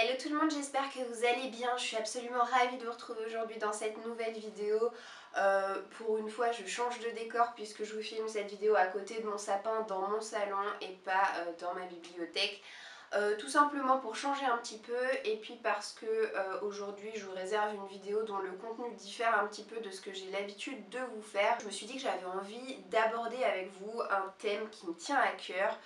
Hello tout le monde, j'espère que vous allez bien. Je suis absolument ravie de vous retrouver aujourd'hui dans cette nouvelle vidéo. Pour une fois je change de décor puisque je vous filme cette vidéo à côté de mon sapin dans mon salon et pas dans ma bibliothèque. Tout simplement pour changer un petit peu et puis parce que aujourd'hui je vous réserve une vidéo dont le contenu diffère un petit peu de ce que j'ai l'habitude de vous faire. Je me suis dit que j'avais envie d'aborder avec vous un thème qui me tient à cœur,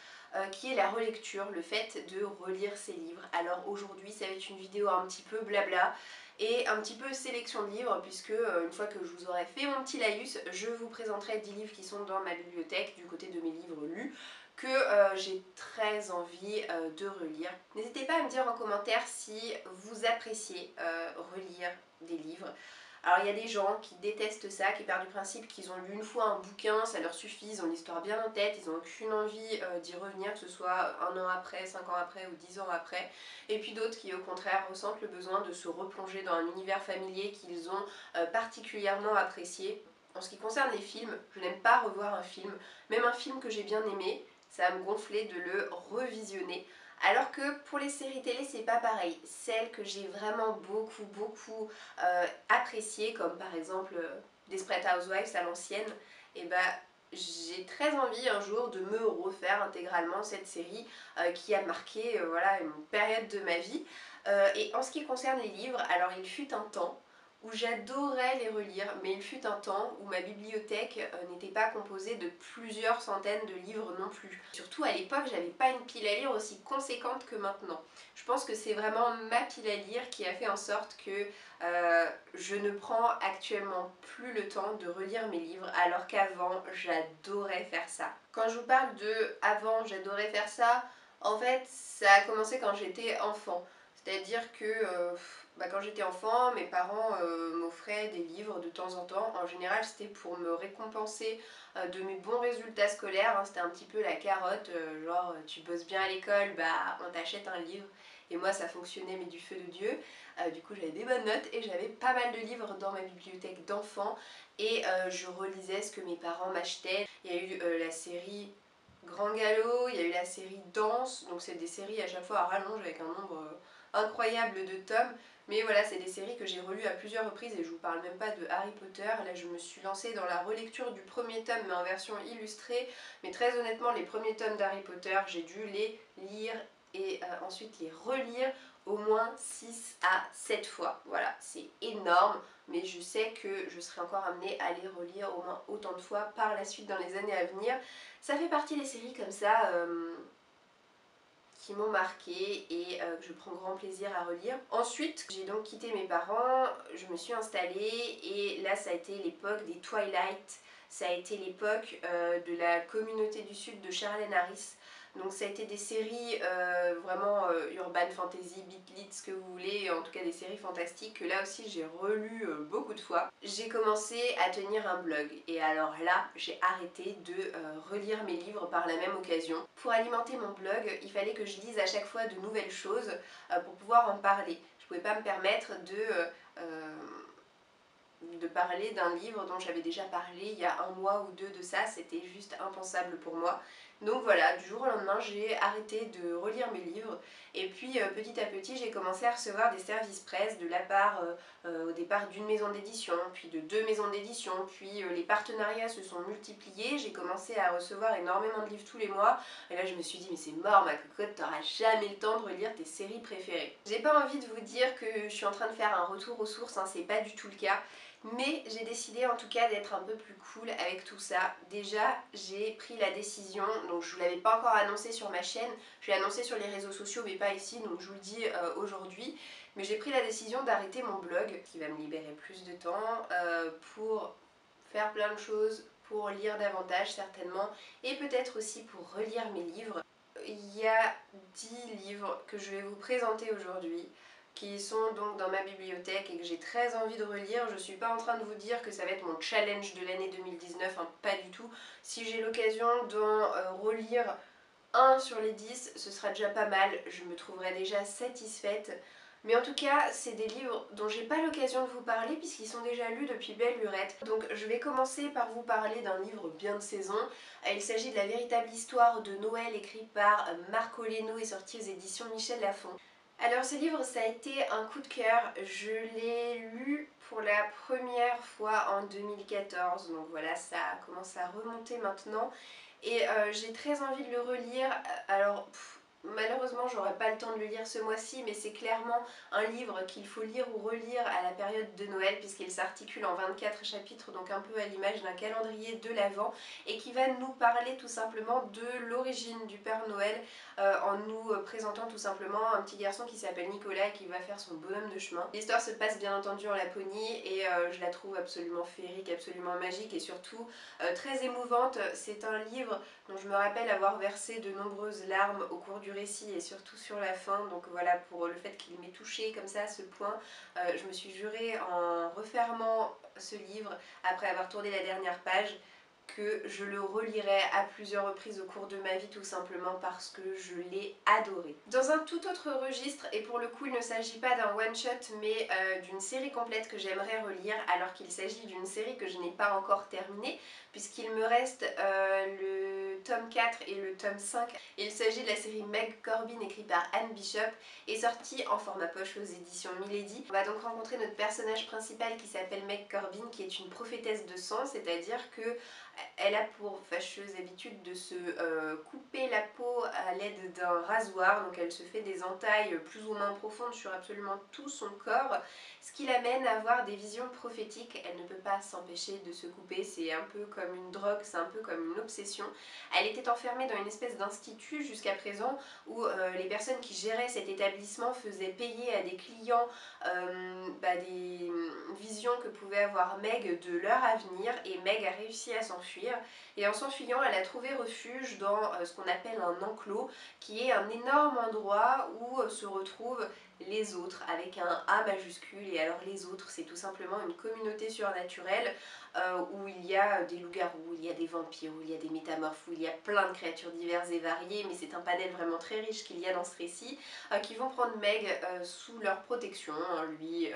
qui est la relecture, le fait de relire ses livres. Alors aujourd'hui ça va être une vidéo un petit peu blabla et un petit peu sélection de livres puisque une fois que je vous aurai fait mon petit laïus, je vous présenterai 10 livres qui sont dans ma bibliothèque du côté de mes livres lus que j'ai très envie de relire. N'hésitez pas à me dire en commentaire si vous appréciez relire des livres. Alors il y a des gens qui détestent ça, qui partent du principe qu'ils ont lu une fois un bouquin, ça leur suffit, ils ont l'histoire bien en tête, ils n'ont aucune envie d'y revenir, que ce soit un an après, 5 ans après ou 10 ans après. Et puis d'autres qui au contraire ressentent le besoin de se replonger dans un univers familier qu'ils ont particulièrement apprécié. En ce qui concerne les films, je n'aime pas revoir un film, même un film que j'ai bien aimé, ça va me gonfler de le revisionner. Alors que pour les séries télé c'est pas pareil, celles que j'ai vraiment beaucoup appréciées comme par exemple Desperate Housewives à l'ancienne, et bah j'ai très envie un jour de me refaire intégralement cette série qui a marqué voilà, une période de ma vie. Et en ce qui concerne les livres, alors il fut un temps où j'adorais les relire, mais il fut un temps où ma bibliothèque n'était pas composée de plusieurs centaines de livres non plus. Surtout à l'époque, j'avais pas une pile à lire aussi conséquente que maintenant. Je pense que c'est vraiment ma pile à lire qui a fait en sorte que je ne prends actuellement plus le temps de relire mes livres, alors qu'avant, j'adorais faire ça. Quand je vous parle de avant, j'adorais faire ça, en fait, ça a commencé quand j'étais enfant. C'est-à-dire que quand j'étais enfant, mes parents m'offraient des livres de temps en temps. En général, c'était pour me récompenser de mes bons résultats scolaires. Hein. C'était un petit peu la carotte, genre tu bosses bien à l'école, bah on t'achète un livre. Et moi, ça fonctionnait, mais du feu de Dieu. Du coup, j'avais des bonnes notes et j'avais pas mal de livres dans ma bibliothèque d'enfants. Et je relisais ce que mes parents m'achetaient. Il y a eu la série Grand Galop, il y a eu la série Danse. Donc c'est des séries à chaque fois à rallonge avec un nombre incroyable de tomes, mais voilà, c'est des séries que j'ai relues à plusieurs reprises et je vous parle même pas de Harry Potter. Là je me suis lancée dans la relecture du premier tome mais en version illustrée, mais très honnêtement les premiers tomes d'Harry Potter j'ai dû les lire et ensuite les relire au moins 6 à 7 fois. Voilà, c'est énorme, mais je sais que je serai encore amenée à les relire au moins autant de fois par la suite dans les années à venir. Ça fait partie des séries comme ça qui m'ont marqué et que je prends grand plaisir à relire. Ensuite, j'ai donc quitté mes parents, je me suis installée et là ça a été l'époque des Twilight, ça a été l'époque de la communauté du Sud de Charlène Harris. Donc ça a été des séries vraiment urban fantasy, beat lit, ce que vous voulez, en tout cas des séries fantastiques que là aussi j'ai relu beaucoup de fois. J'ai commencé à tenir un blog et alors là j'ai arrêté de relire mes livres par la même occasion. Pour alimenter mon blog, il fallait que je lise à chaque fois de nouvelles choses pour pouvoir en parler. Je pouvais pas me permettre de parler d'un livre dont j'avais déjà parlé il y a un mois ou deux de ça, c'était juste impensable pour moi. Donc voilà, du jour au lendemain j'ai arrêté de relire mes livres et puis petit à petit j'ai commencé à recevoir des services presse de la part au départ d'une maison d'édition, puis de deux maisons d'édition, puis les partenariats se sont multipliés, j'ai commencé à recevoir énormément de livres tous les mois et là je me suis dit mais c'est mort ma cocotte, t'auras jamais le temps de relire tes séries préférées. J'ai pas envie de vous dire que je suis en train de faire un retour aux sources, hein, c'est pas du tout le cas. Mais j'ai décidé en tout cas d'être un peu plus cool avec tout ça. Déjà, j'ai pris la décision, donc je ne vous l'avais pas encore annoncé sur ma chaîne, je l'ai annoncé sur les réseaux sociaux mais pas ici, donc je vous le dis aujourd'hui. Mais j'ai pris la décision d'arrêter mon blog, qui va me libérer plus de temps, pour faire plein de choses, pour lire davantage certainement, et peut-être aussi pour relire mes livres. Il y a 10 livres que je vais vous présenter aujourd'hui qui sont donc dans ma bibliothèque et que j'ai très envie de relire. Je ne suis pas en train de vous dire que ça va être mon challenge de l'année 2019, hein, pas du tout. Si j'ai l'occasion d'en relire un sur les 10, ce sera déjà pas mal, je me trouverai déjà satisfaite. Mais en tout cas, c'est des livres dont j'ai pas l'occasion de vous parler puisqu'ils sont déjà lus depuis belle lurette. Donc je vais commencer par vous parler d'un livre bien de saison. Il s'agit de La véritable histoire de Noël, écrit par Marco Leno et sorti aux éditions Michel Lafon. Alors ce livre, ça a été un coup de cœur. Je l'ai lu pour la première fois en 2014, donc voilà, ça commence à remonter maintenant. Et j'ai très envie de le relire. Alors malheureusement j'aurai pas le temps de le lire ce mois-ci, mais c'est clairement un livre qu'il faut lire ou relire à la période de Noël, puisqu'il s'articule en 24 chapitres, donc un peu à l'image d'un calendrier de l'Avent, et qui va nous parler tout simplement de l'origine du Père Noël, en nous présentant tout simplement un petit garçon qui s'appelle Nicolas et qui va faire son bonhomme de chemin. L'histoire se passe bien entendu en Laponie et je la trouve absolument féerique, absolument magique et surtout très émouvante. C'est un livre dont je me rappelle avoir versé de nombreuses larmes au cours du récit et surtout sur la fin, donc voilà, pour le fait qu'il m'ait touchée comme ça à ce point, je me suis jurée en refermant ce livre après avoir tourné la dernière page que je le relirai à plusieurs reprises au cours de ma vie, tout simplement parce que je l'ai adoré. Dans un tout autre registre, et pour le coup il ne s'agit pas d'un one shot mais d'une série complète que j'aimerais relire, alors qu'il s'agit d'une série que je n'ai pas encore terminée puisqu'il me reste le tome 4 et le tome 5. Il s'agit de la série Meg Corbin écrite par Anne Bishop et sortie en format poche aux éditions Milady. On va donc rencontrer notre personnage principal qui s'appelle Meg Corbin, qui est une prophétesse de sang, c'est-à-dire que elle a pour fâcheuse habitude de se couper la peau à l'aide d'un rasoir, donc elle se fait des entailles plus ou moins profondes sur absolument tout son corps, ce qui l'amène à avoir des visions prophétiques. Elle ne peut pas s'empêcher de se couper, c'est un peu comme une drogue, c'est un peu comme une obsession. Elle était enfermée dans une espèce d'institut jusqu'à présent où les personnes qui géraient cet établissement faisaient payer à des clients des visions que pouvait avoir Meg de leur avenir, et Meg a réussi à s'enfuir. Et en s'enfuyant, elle a trouvé refuge dans ce qu'on appelle un enclos, qui est un énorme endroit où se retrouvent les autres, avec un A majuscule. Et alors les autres, c'est tout simplement une communauté surnaturelle où il y a des loups-garous, il y a des vampires, où il y a des métamorphes, où il y a plein de créatures diverses et variées, mais c'est un panel vraiment très riche qu'il y a dans ce récit, qui vont prendre Meg sous leur protection, en lui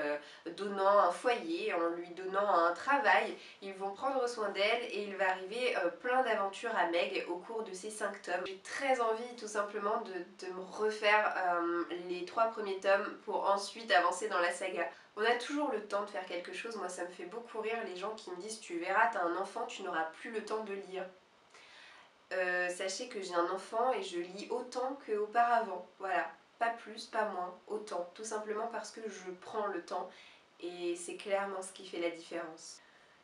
donnant un foyer, en lui donnant un travail. Ils vont prendre soin d'elle et il va arriver plein d'aventures à Meg au cours de ces 5 tomes. J'ai très envie tout simplement de me refaire les 3 premiers tomes pour ensuite avancer dans la saga. On a toujours le temps de faire quelque chose. Moi ça me fait beaucoup rire les gens qui me disent tu verras, t'as un enfant, tu n'auras plus le temps de lire. Sachez que j'ai un enfant et je lis autant qu'auparavant, voilà, pas plus, pas moins, autant, tout simplement parce que je prends le temps et c'est clairement ce qui fait la différence.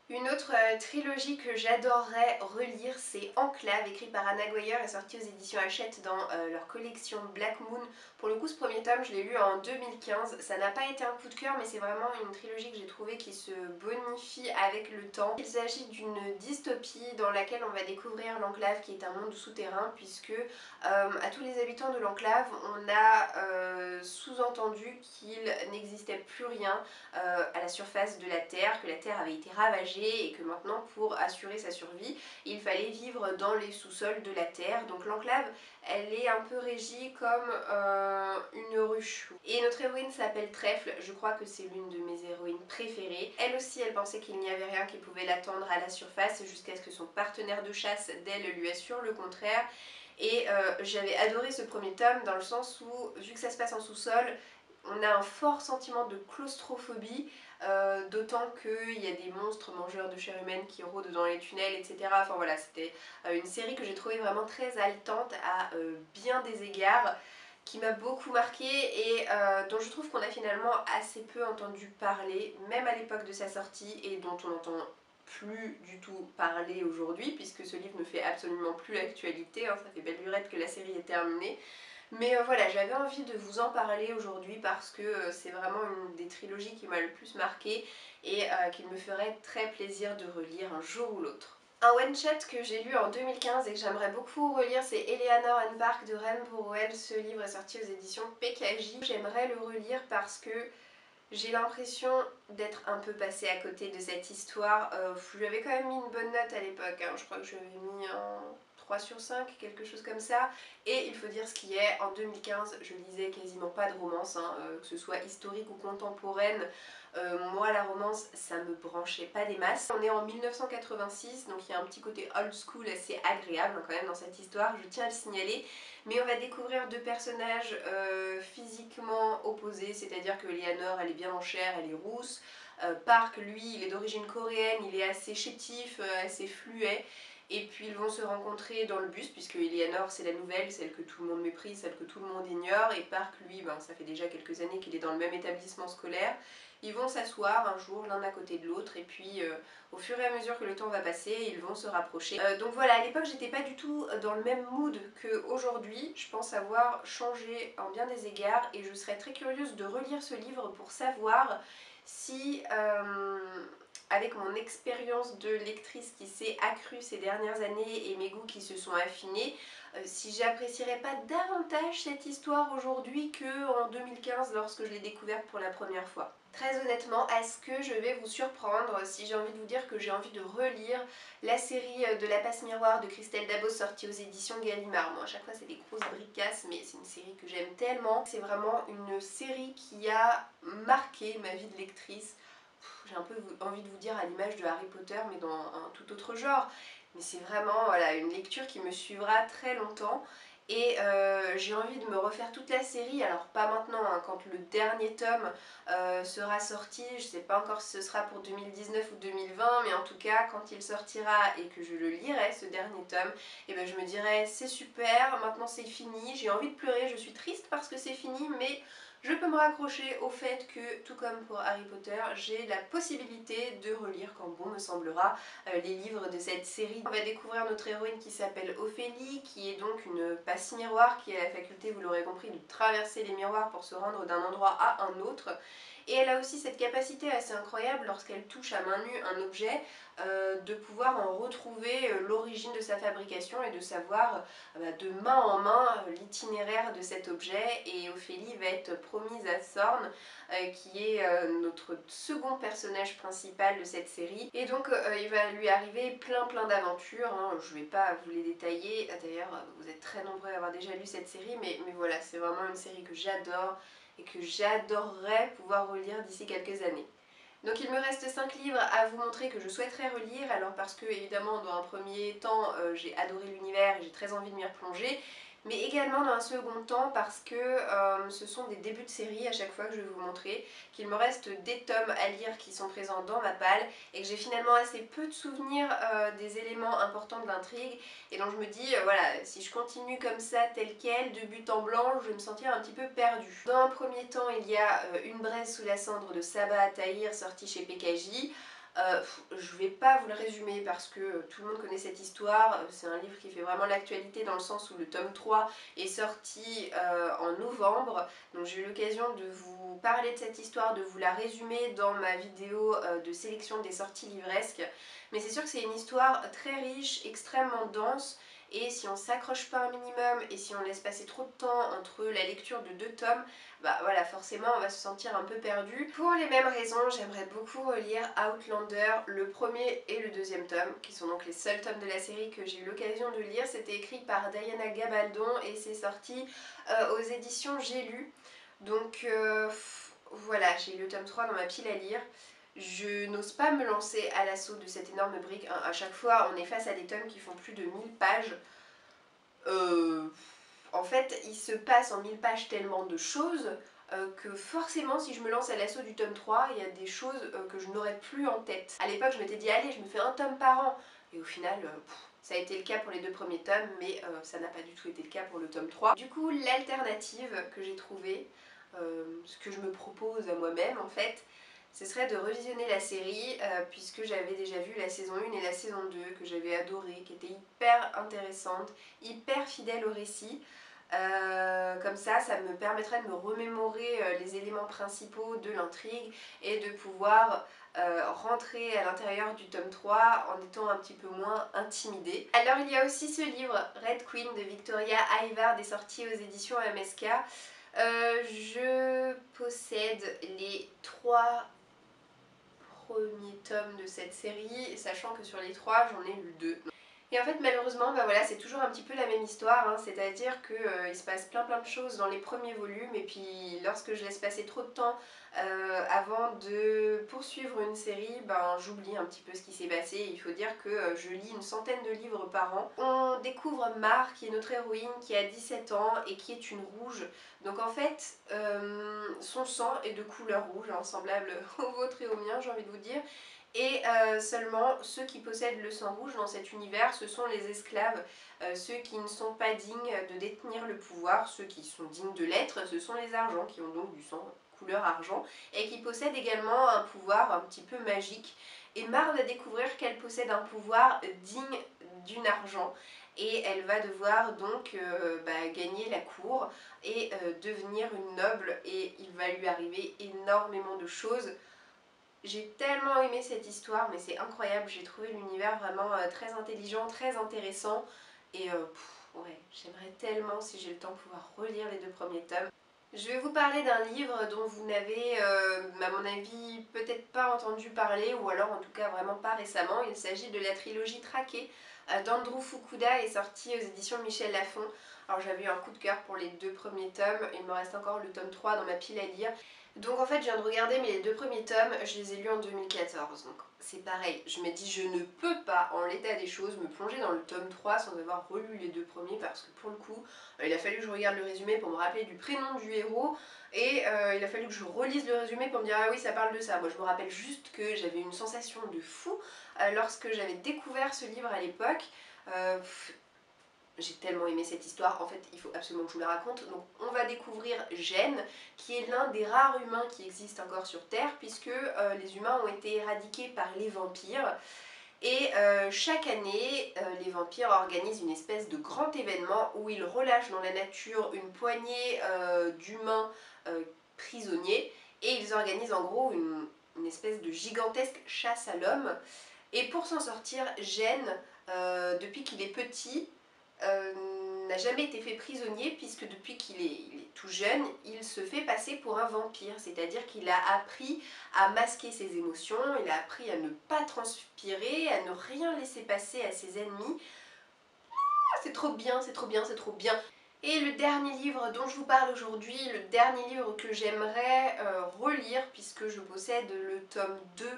Une autre trilogie que j'adorerais relire, c'est Enclave, écrite par Anna Goyer et sortie aux éditions Hachette dans leur collection Black Moon. Pour le coup, ce premier tome, je l'ai lu en 2015. Ça n'a pas été un coup de cœur, mais c'est vraiment une trilogie que j'ai trouvée qui se bonifie avec le temps. Il s'agit d'une dystopie dans laquelle on va découvrir l'Enclave, qui est un monde souterrain, puisque à tous les habitants de l'Enclave, on a sous-entendu qu'il n'existait plus rien à la surface de la Terre, que la Terre avait été ravagée et que maintenant, pour assurer sa survie, il fallait vivre dans les sous-sols de la Terre. Donc l'enclave, elle est un peu régie comme une ruche. Et notre héroïne s'appelle Trèfle, je crois que c'est l'une de mes héroïnes préférées. Elle aussi, elle pensait qu'il n'y avait rien qui pouvait l'attendre à la surface jusqu'à ce que son partenaire de chasse d'elle lui assure le contraire. Et j'avais adoré ce premier tome dans le sens où, vu que ça se passe en sous-sol, on a un fort sentiment de claustrophobie, d'autant qu'il y a des monstres mangeurs de chair humaine qui rôdent dans les tunnels, etc. Enfin voilà, c'était une série que j'ai trouvée vraiment très haletante à bien des égards, qui m'a beaucoup marquée et dont je trouve qu'on a finalement assez peu entendu parler, même à l'époque de sa sortie, et dont on n'entend plus du tout parler aujourd'hui, puisque ce livre ne fait absolument plus l'actualité, hein, ça fait belle lurette que la série est terminée. Mais voilà, j'avais envie de vous en parler aujourd'hui parce que c'est vraiment une des trilogies qui m'a le plus marquée et qu'il me ferait très plaisir de relire un jour ou l'autre. Un one-shot que j'ai lu en 2015 et que j'aimerais beaucoup relire, c'est Eleanor and Park de Ren Burwell. Ce livre est sorti aux éditions PKJ. J'aimerais le relire parce que j'ai l'impression d'être un peu passée à côté de cette histoire. Je lui avais quand même mis une bonne note à l'époque, hein. Je crois que je lui avais mis un 3 sur 5, quelque chose comme ça. Et il faut dire ce qui est, en 2015 je lisais quasiment pas de romance, hein, que ce soit historique ou contemporaine. Moi la romance ça me branchait pas des masses. On est en 1986 donc il y a un petit côté old school assez agréable quand même dans cette histoire, je tiens à le signaler. Mais on va découvrir deux personnages physiquement opposés, c'est-à-dire que Eleanor elle est bien en chair, elle est rousse. Park lui il est d'origine coréenne, il est assez chétif, assez fluet. Et puis ils vont se rencontrer dans le bus puisque Eleanor c'est la nouvelle, celle que tout le monde méprise, celle que tout le monde ignore. Et Park lui, ben, ça fait déjà quelques années qu'il est dans le même établissement scolaire. Ils vont s'asseoir un jour l'un à côté de l'autre et puis au fur et à mesure que le temps va passer, ils vont se rapprocher. Donc voilà, à l'époque j'étais pas du tout dans le même mood qu'aujourd'hui. Je pense avoir changé en bien des égards et je serais très curieuse de relire ce livre pour savoir si avec mon expérience de lectrice qui s'est accrue ces dernières années et mes goûts qui se sont affinés, si j'apprécierais pas davantage cette histoire aujourd'hui qu'en 2015 lorsque je l'ai découverte pour la première fois. Très honnêtement, est-ce que je vais vous surprendre si j'ai envie de vous dire que j'ai envie de relire la série de La Passe Miroir de Christelle Dabos sortie aux éditions Gallimard. Moi à chaque fois c'est des grosses bricasses mais c'est une série que j'aime tellement. C'est vraiment une série qui a marqué ma vie de lectrice. J'ai un peu envie de vous dire à l'image de Harry Potter mais dans un tout autre genre. Mais c'est vraiment voilà, une lecture qui me suivra très longtemps. Et j'ai envie de me refaire toute la série, alors pas maintenant, hein, quand le dernier tome sera sorti, je sais pas encore si ce sera pour 2019 ou 2020, mais en tout cas quand il sortira et que je le lirai ce dernier tome, et ben je me dirai c'est super, maintenant c'est fini, j'ai envie de pleurer, je suis triste parce que c'est fini, mais je peux me raccrocher au fait que, tout comme pour Harry Potter, j'ai la possibilité de relire quand bon me semblera les livres de cette série. On va découvrir notre héroïne qui s'appelle Ophélie, qui est donc une passe-miroir, qui a la faculté, vous l'aurez compris, de traverser les miroirs pour se rendre d'un endroit à un autre. Et elle a aussi cette capacité assez incroyable lorsqu'elle touche à main nue un objet de pouvoir en retrouver l'origine de sa fabrication et de savoir de main en main l'itinéraire de cet objet. Et Ophélie va être promise à Thorn qui est notre second personnage principal de cette série. Et donc il va lui arriver plein d'aventures, hein. Je ne vais pas vous les détailler, d'ailleurs vous êtes très nombreux à avoir déjà lu cette série, mais voilà, c'est vraiment une série que j'adore et que j'adorerais pouvoir relire d'ici quelques années. Donc il me reste 5 livres à vous montrer que je souhaiterais relire, alors parce que évidemment dans un premier temps j'ai adoré l'univers et j'ai très envie de m'y replonger, mais également dans un second temps parce que ce sont des débuts de série à chaque fois que je vais vous montrer, qu'il me reste des tomes à lire qui sont présents dans ma palle et que j'ai finalement assez peu de souvenirs des éléments importants de l'intrigue, et donc je me dis voilà, si je continue comme ça tel quel, de but en blanc, je vais me sentir un petit peu perdue. Dans un premier temps il y a Une braise sous la cendre de Sabaa Tahir sorti chez PKJ. Je vais pas vous le résumer parce que tout le monde connaît cette histoire, c'est un livre qui fait vraiment l'actualité dans le sens où le tome 3 est sorti en novembre, donc j'ai eu l'occasion de vous parler de cette histoire, de vous la résumer dans ma vidéo de sélection des sorties livresques, mais c'est sûr que c'est une histoire très riche, extrêmement dense, et si on s'accroche pas un minimum et si on laisse passer trop de temps entre la lecture de 2 tomes, bah voilà, forcément on va se sentir un peu perdu. Pour les mêmes raisons, j'aimerais beaucoup relire Outlander, le premier et le deuxième tome, qui sont donc les seuls tomes de la série que j'ai eu l'occasion de lire. C'était écrit par Diana Gabaldon et c'est sorti aux éditions J'ai lu. Donc voilà, j'ai le tome 3 dans ma pile à lire. Je n'ose pas me lancer à l'assaut de cette énorme brique. À chaque fois, on est face à des tomes qui font plus de 1000 pages. En fait, il se passe en 1000 pages tellement de choses que forcément, si je me lance à l'assaut du tome 3, il y a des choses que je n'aurais plus en tête. À l'époque, je m'étais dit, allez, je me fais un tome par an. Et au final, ça a été le cas pour les 2 premiers tomes, mais ça n'a pas du tout été le cas pour le tome 3. Du coup, l'alternative que j'ai trouvée, ce que je me propose à moi-même en fait, ce serait de revisionner la série puisque j'avais déjà vu la saison 1 et la saison 2 que j'avais adoré, qui était hyper intéressante, hyper fidèle au récit. Comme ça me permettrait de me remémorer les éléments principaux de l'intrigue et de pouvoir rentrer à l'intérieur du tome 3 en étant un petit peu moins intimidée. Alors il y a aussi ce livre, Red Queen de Victoria Ayvard, est sorti aux éditions MSK. Je possède les 3 premiers tomes de cette série, sachant que sur les 3 j'en ai lu 2. Et en fait malheureusement bah voilà, c'est toujours un petit peu la même histoire, hein, c'est-à-dire que il se passe plein de choses dans les premiers volumes et puis lorsque je laisse passer trop de temps avant de poursuivre une série, ben j'oublie un petit peu ce qui s'est passé. Il faut dire que je lis une centaine de livres par an. On découvre Mar qui est notre héroïne qui a 17 ans et qui est une rouge. Donc en fait son sang est de couleur rouge, hein, semblable au vôtre et au mien, j'ai envie de vous dire. Et seulement ceux qui possèdent le sang rouge dans cet univers, ce sont les esclaves, ceux qui ne sont pas dignes de détenir le pouvoir, ceux qui sont dignes de l'être, ce sont les argents qui ont donc du sang couleur argent et qui possèdent également un pouvoir un petit peu magique. Et Mar va découvrir qu'elle possède un pouvoir digne d'une argent et elle va devoir donc gagner la cour et devenir une noble et il va lui arriver énormément de choses. J'ai tellement aimé cette histoire, mais c'est incroyable, j'ai trouvé l'univers vraiment très intelligent, très intéressant et ouais, j'aimerais tellement si j'ai le temps pouvoir relire les 2 premiers tomes. Je vais vous parler d'un livre dont vous n'avez à mon avis peut-être pas entendu parler ou alors en tout cas vraiment pas récemment. Il s'agit de la trilogie Traquée d'Andrew Fukuda et sortie aux éditions Michel Lafon. Alors j'avais eu un coup de cœur pour les 2 premiers tomes, il me reste encore le tome 3 dans ma pile à lire. Donc en fait je viens de regarder mais les 2 premiers tomes, je les ai lus en 2014, donc c'est pareil, je me dis je ne peux pas en l'état des choses me plonger dans le tome 3 sans avoir relu les 2 premiers parce que pour le coup il a fallu que je regarde le résumé pour me rappeler du prénom du héros et il a fallu que je relise le résumé pour me dire ah oui ça parle de ça. Moi je me rappelle juste que j'avais une sensation de fou lorsque j'avais découvert ce livre à l'époque. J'ai tellement aimé cette histoire, en fait il faut absolument que je vous la raconte. Donc on va découvrir Gênes, qui est l'un des rares humains qui existent encore sur Terre, puisque les humains ont été éradiqués par les vampires. Et chaque année, les vampires organisent une espèce de grand événement où ils relâchent dans la nature une poignée d'humains prisonniers et ils organisent en gros une espèce de gigantesque chasse à l'homme. Et pour s'en sortir, Gênes, depuis qu'il est petit, n'a jamais été fait prisonnier puisque depuis qu'il est tout jeune, il se fait passer pour un vampire, c'est-à-dire qu'il a appris à masquer ses émotions, il a appris à ne pas transpirer, à ne rien laisser passer à ses ennemis. Ah, c'est trop bien, c'est trop bien, c'est trop bien. Et le dernier livre dont je vous parle aujourd'hui, le dernier livre que j'aimerais relire puisque je possède le tome 2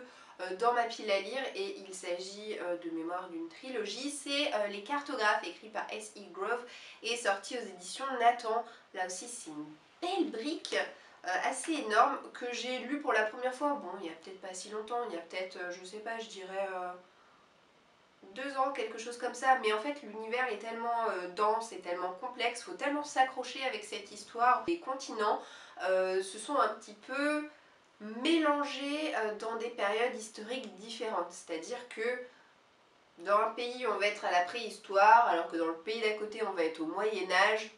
dans ma pile à lire et il s'agit de mémoire d'une trilogie, c'est Les Cartographes écrit par S.E. Grove et sorti aux éditions Nathan. Là aussi c'est une belle brique assez énorme que j'ai lu pour la première fois, bon il y a peut-être pas si longtemps, il y a peut-être je sais pas, je dirais 2 ans, quelque chose comme ça, mais en fait l'univers est tellement dense et tellement complexe, il faut tellement s'accrocher avec cette histoire. Les continents se sont un petit peu mélangés dans des périodes historiques différentes, c'est-à-dire que dans un pays on va être à la préhistoire, alors que dans le pays d'à côté on va être au Moyen-Âge.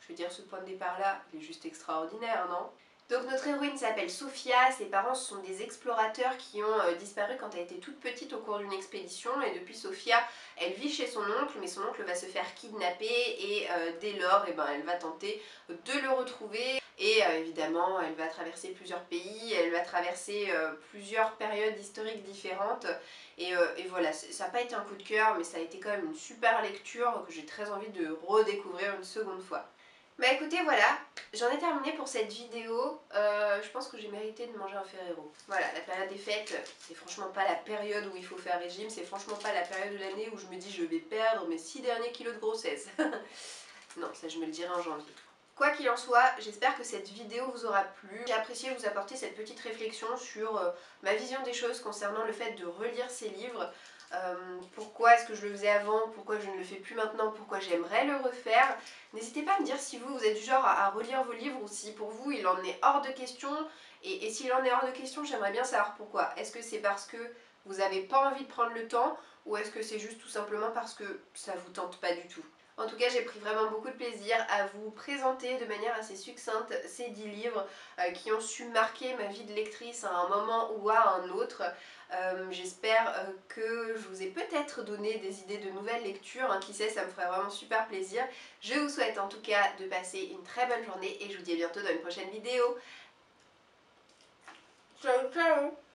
Je veux dire, ce point de départ là, il est juste extraordinaire, non ? Donc notre héroïne s'appelle Sophia, ses parents sont des explorateurs qui ont disparu quand elle était toute petite au cours d'une expédition et depuis Sophia elle vit chez son oncle mais son oncle va se faire kidnapper et dès lors elle va tenter de le retrouver et évidemment elle va traverser plusieurs pays, elle va traverser plusieurs périodes historiques différentes et voilà, ça n'a pas été un coup de cœur mais ça a été quand même une super lecture que j'ai très envie de redécouvrir une seconde fois. Bah écoutez voilà, j'en ai terminé pour cette vidéo, je pense que j'ai mérité de manger un Ferrero. Voilà, la période des fêtes, c'est franchement pas la période où il faut faire régime, c'est franchement pas la période de l'année où je me dis je vais perdre mes 6 derniers kilos de grossesse. Non, ça je me le dirai en janvier. Quoi qu'il en soit, j'espère que cette vidéo vous aura plu. J'ai apprécié vous apporter cette petite réflexion sur ma vision des choses concernant le fait de relire ces livres. Pourquoi est-ce que je le faisais avant, pourquoi je ne le fais plus maintenant, pourquoi j'aimerais le refaire. N'hésitez pas à me dire si vous êtes du genre à relire vos livres ou si pour vous il en est hors de question. Et s'il en est hors de question, j'aimerais bien savoir pourquoi. Est-ce que c'est parce que vous n'avez pas envie de prendre le temps ou est-ce que c'est juste tout simplement parce que ça vous tente pas du tout ? En tout cas, j'ai pris vraiment beaucoup de plaisir à vous présenter de manière assez succincte ces 10 livres qui ont su marquer ma vie de lectrice à un moment ou à un autre. J'espère que je vous ai peut-être donné des idées de nouvelles lectures, hein, qui sait, ça me ferait vraiment super plaisir. Je vous souhaite en tout cas de passer une très bonne journée et je vous dis à bientôt dans une prochaine vidéo. Ciao ciao!